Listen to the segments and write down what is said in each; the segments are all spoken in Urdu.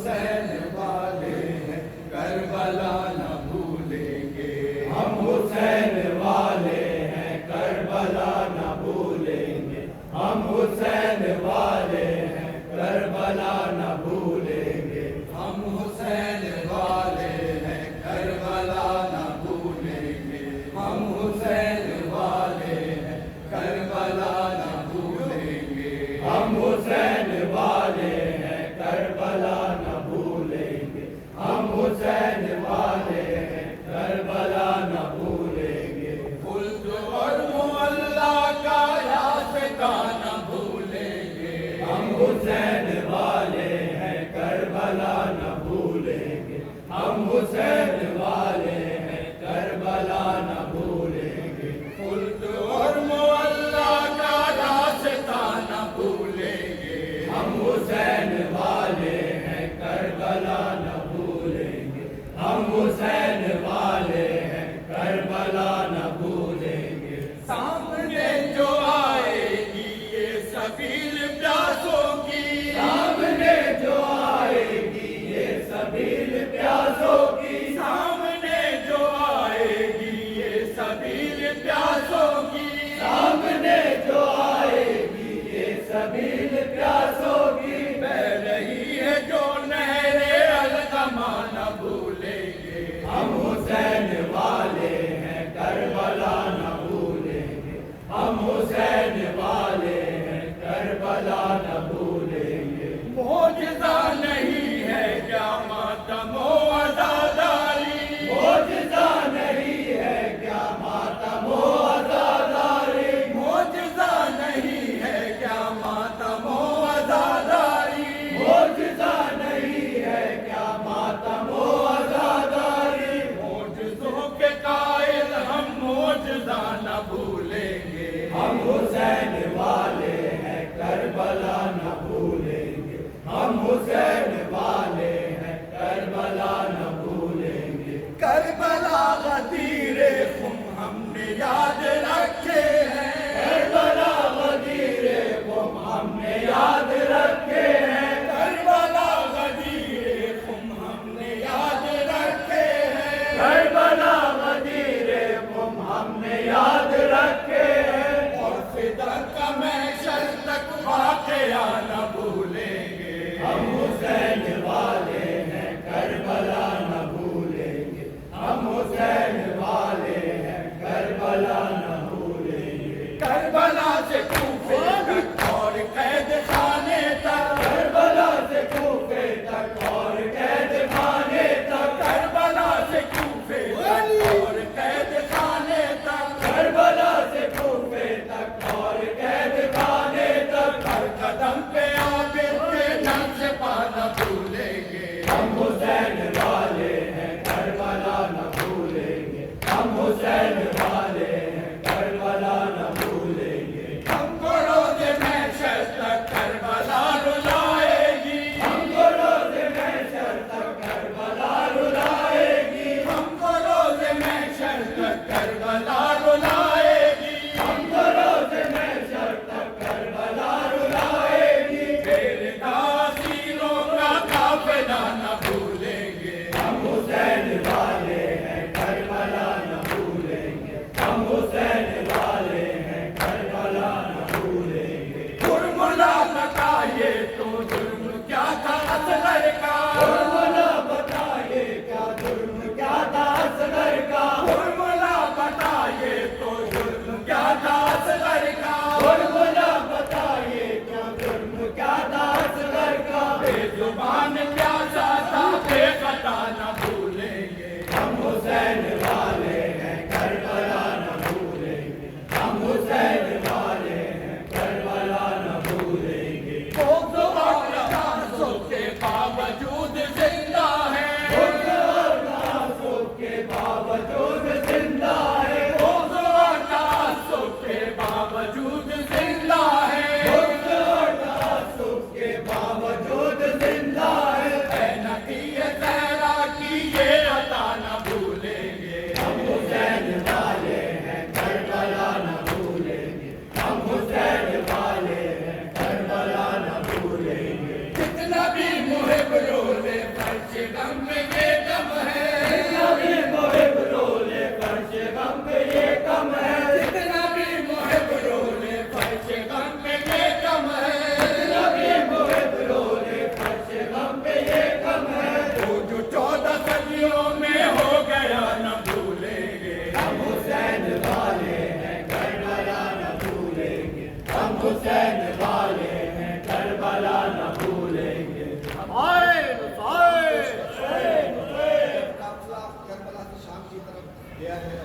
حسین والے ہیں کربلا نہ بھولیں گے، ہم حسین والے ہیں کربلا نہ بھولیں گے، ہم حسین والے ہیں کربلا نہ بھولیں گے، ہم حسین والے ہیں کربلا نہ بھولیں گے، ہم حسین والے ہیں کربلا نہ بھولیں گے، ہم حسین والے ہیں کربلا نہ بھولیں گے، ہم حسین والے ہیں کربلا نہ بھولیں گے، خلد اور معلا کا راستہ نہ بھولیں گے، ہم حسین والے ہیں کربلا نہ بھولیں گے، ہم حسین والے ہیں کربلا نہ بھولیں گے، خلد اور معلا کا راستہ نہ بھولیں گے، ہم حسین والے ہیں کربلا نہ بھولیں گے، ہم حسین والے ہیں کربلا نہ بھولیں گے، سامنے جو آئے گی یہ سبیل پیاسوں کی، سامنے جو آئے گی یہ سبیل پیاسوں کی، سامنے جو آئے گی یہ سبیل پیاسوں کی، سامنے جو آئے گی یہ سبیل پیاسوں کی، بہ رہی ہے جو نہر القمہ نہ بھولیں گے، ہم حسین والے ہیں کربلا نہ بھولیں گے، ہم حسین والے ہیں کربلا نہ بھولیں گے، معجزہ نہیں ہے کیا ماتم و عزاداری، معجزہ نہیں ہے کیا ماتم و عزاداری، معجزہ نہیں ہے کیا ماتم و عزاداری، معجزہ نہیں ہے کیا ماتم و عزاداری، معجزوں کے قائل ہم معجزہ نہ بھولیں گے، ہم حسین والے ہیں کربلا نہ بھولیں گے، ہم حسین والے ہیں کربلا نہ بھولیں گے، کربلا غدیر خم ہم نے یاد رکھے ہیں، کربلا غدیر خم ہم نے یاد رکھے ہیں، کربلا غدیر خم ہم نے یاد رکھے ہیں، کربلا غدیر خم ہم نے یاد رکھے ہیں، اور فدر کا محشر تک واقعہ نہ بھولیں گے، ہم حسین والے ہیں کربلا نہ بھولیں گے، ہم حسین والے ہیں کربلا نہ بھولیں گے، کربلا سے کوفے تک اور قید خانے تک، کربلا سے کوفے تک اور قید خانے تک، کربلا سے کوفے تک اور قید خانے تک، کربلا سے کوفے تک اور قید خانے تک، ہر قدم پہ عابد کے نقش پا نہ بھولیں گے، ہم حسین والے ہیں کربلا نہ بھولیں گے، ہم حسین والے ہیں کربلا نہ بھولیں گے، ہم کو روز محشر تک کربلا رلائے گی، ہم کو روز محشر تک کربلا رلائے گی، ہم کو روز محشر تک کربلا رلائے گی، ہم کو روز محشر تک کربلا رلائے گی، میرے تاثیروں کا قافلہ نہ بھولیں گے، ہم حسین والے ہیں کربلا نہ بھولیں گے، ہم حسین والے ہیں کربلا نہ بھولیں گے، جرملا بتائیے تو جرم کیا تھا اصغر کا، جرملا بتائیے کیا جرم کیا تھا اصغر کا، جرملا بتائیے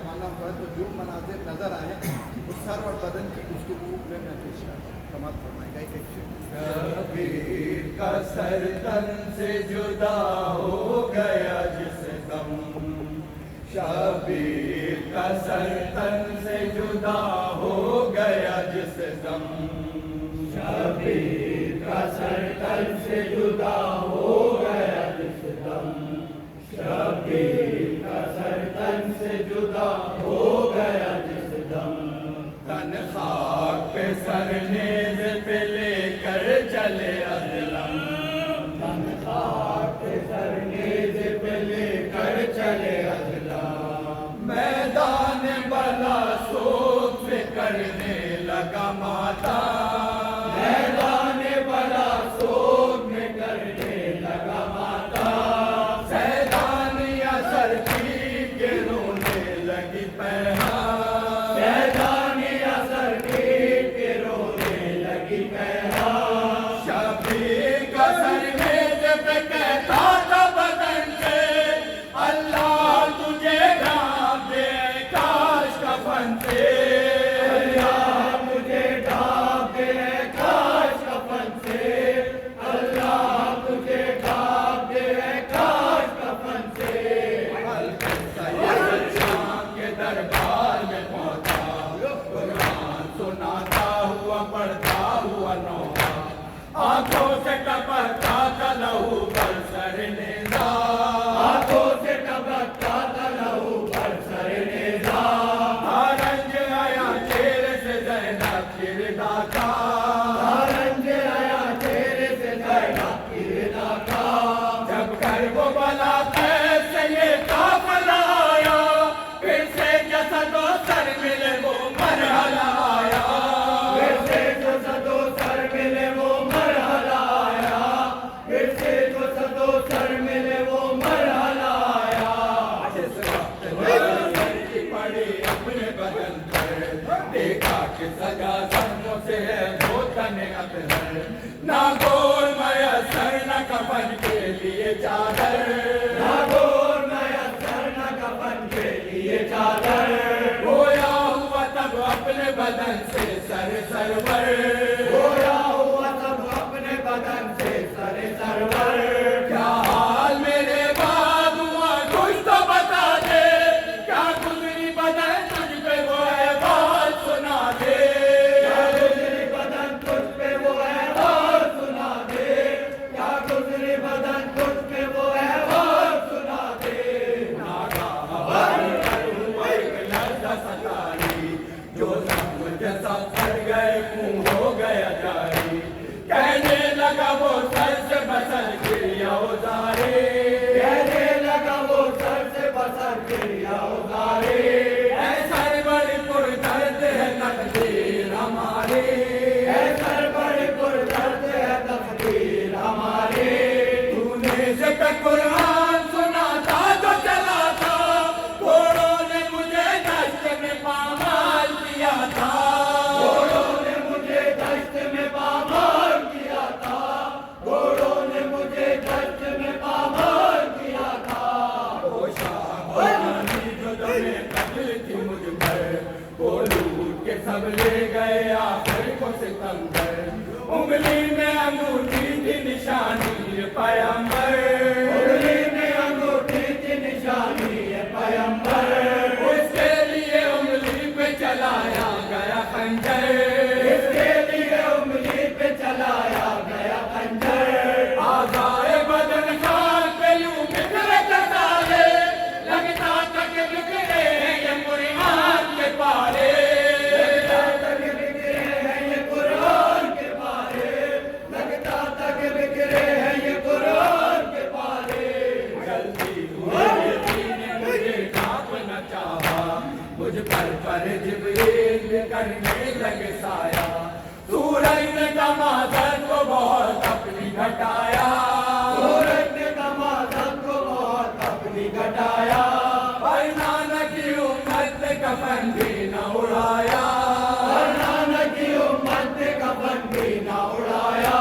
معلوم کرے تو جو مناظر نظر آئے اس سر اور بدن کی گفتگو میں پیش کمال فرمائے گا. شبیر کا سر تن سے جدا ہو گیا جس دم، شبیر کا سر تن سے جدا ہو گیا جس دم، شبیر کا سر تن سے جدا ہو گیا جس دم، شبیر کا سر تن سے جدا ہو گیا جس دم، تن خاک پہ سر نیز پہ لے کر چلے ازلم، تن خاک پہ سر نیز پہ لے کر چلے ازلم، میدان بلا سوت پہ کرنے لگا ماتا، میدان بلا سوت میں کرنے لگا ماتا، سیدانیہ سر کی کے رونے لگی پہا، سیدانیہ سر کی کے رونے لگی پہا، شبیر کا سر میز پہ کہتا تھا بدن سے اللہ تجھے ڈھانپ دے کاش کفن سے، اللہ تجھے ڈھانپ دے کاش کفن سے، اللہ تجھے ڈھانپ دے کاش کفن سے، سید شام کے دربار میں پہنچا، قرآن سناتا ہوا پڑھتا ہوا نوحہ، آنکھوں سے ٹپکتا تھا لہو پر سر نیزا، آنکھوں سے ٹپکتا تھا لہو پر سر نیزا، رنج آیا چہرے سے زینب کی ردا کا، رنج آیا چہرے سے زینب کی ردا کا، جب کر وہ بلا سے یہ قافلہ آیا، پھر سے جسد و سر ملے وہ مرحلہ آیا، پھر سے جسد و سر ملے وہ مرحلہ آیا، پھر سے جسد و سر ملے وہ مرحلہ آیا، جس وقت سر کی پڑی اپنے بدن پر، دیکھا کہ سجا زخموں سے ہے وہ تن اطہر، نہ گور میسر نہ کفن کے لیے چادر، نہ گور میسر نہ کفن کے لیے چادر، گویا ہوا تب اپنے بدن سے سر سرور، گویا ہوا تب اپنے بدن سے سر سرور، کیا حال میرے بعد ہوا کچھ تو بتا دے، کیا گزری بدن تجھ پہ وہ احوال سنا دے، کیا گزری بدن تجھ پہ وہ احوال سنا دے، کیا گزری بدن تجھ پہ وہ احوال سنا دے، ناگاہ بر ہوا ایک لرزہ ستاری، جو زخم جیسا پھر گئے خون ہو گیا جاری، کہنے لگا وہ سر سے بسر گریا ازارے، کہنے لگا وہ سر سے بسر گریا ازارے، اے سر بڑی پر درد ہے تقدیر ہماری، اے سر بڑی پر درد ہے تقدیر ہماری، تو نے ذکر قرآن سنا تھا جو چلا تھا، گھوڑوں نے مجھے دشت میں پامال کیا تھا، گھوڑوں نے مجھے دشت میں پامال کیا تھا، گھوڑوں نے مجھے دشت میں پامال کیا تھا، وہ شاہبانی جو دمِ قتل تھی مجھ پر، وہ لوٹ کے سب لے گئے آخر کو ستمگر، انگلی میں انگوٹھی تھی نشانی پیغمبر، انگلی میں انگوٹھی تھی نشانی پیغمبر، اس کے لیے انگلی پہ چلایا گیا خنجر، اس کے لیے انگلی پہ چلایا گیا خنجر، آزائے بدن خان پہ یوں بکھرے ستارے، لگتا تھا کہ بکھرے ہیں یہ قرآن کے پارے، لگتا تھا کہ بکھرے ہیں یہ قرآن کے پارے، لگتا تھا کہ بکھرے ہیں یہ قرآن کے پارے، جلدی ہوئی نے مجھے ڈھانپنا چاہا، مجھ پر جبریل کرنے لگے سایہ، سورج نے تمازت کو بہت اپنی گھٹایا، سورج نے تمازت کو بہت اپنی گھٹایا، پر نانا کی امت نے کفن بھی نہ اڑایا، پر نانا کی امت نے کفن بھی نہ اڑایا،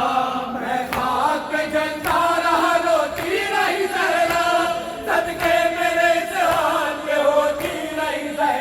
میں خاک پہ جلتا رہا روتی رہی زہرا، صدقے میرے اس حال پہ ہوتی رہی زہرا،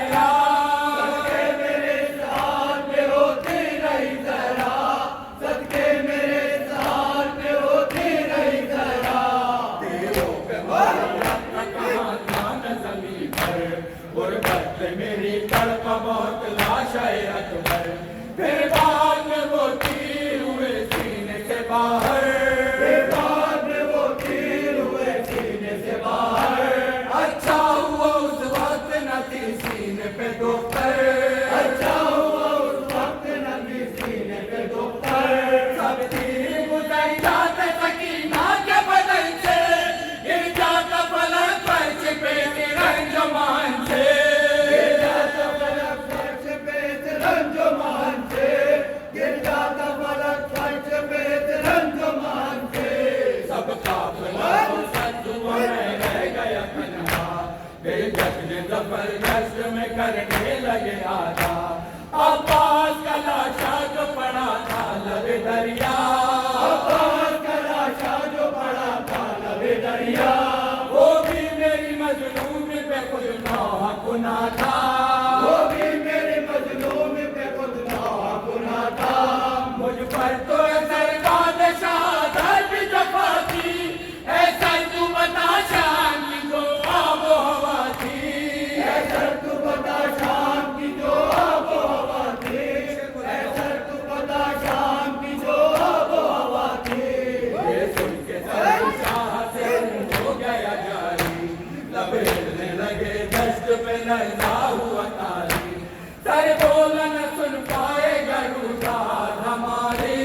کرنے لگے آدھا عباس کا لاشا جو پڑا تھا لب دریا عباس کا لاشا جو پڑا تھا لب دریا وہ بھی میری مظلوم پہ خود نوحہ گناہ تھا وہ بھی میری مظلوم پہ خود نوحہ گناہ تھا مجھ پر تو سرکار شہادت جفا تھی ایسا تو بتا شام کی جو آب و ہوا تھی ایسا تو بتا شام کی جو آب و ہوا تھی ایسا تو بتا شام کی جو آب و ہوا تھی یہ سن کے سر شاہ سے ہو گیا جاری لب ہلنے لگے دشت پہ نظا ہوا تاری سر بولا نہ سن پائے گا روداد ہمارے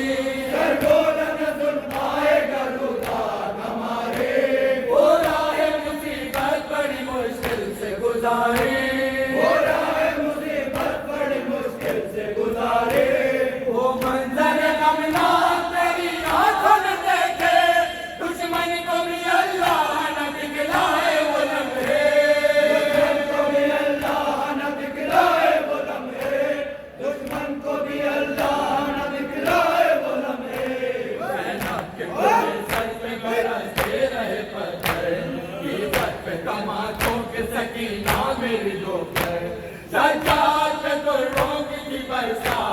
سر بولا نہ سن پائے گا روداد ہمارے وہ راہ مصیبت بڑی مشکل سے گزارے وہ راہ مصیبت بڑی مشکل سے گزارے وہ منظر غمناک تیری آنکھوں نے دیکھے دشمن کو بھی اللہ نہ دکھلائے وہ لمحے دشمن کو بھی اللہ نہ دکھلائے وہ لمحے دشمن کو بھی اللہ نہ دکھلائے وہ لمحے زینب کے پورے سر پہ برستے رہے پتھر عزت پہ تماچوں کے سکینہ میری دوپہر سجاد پہ تو روگ کی برسات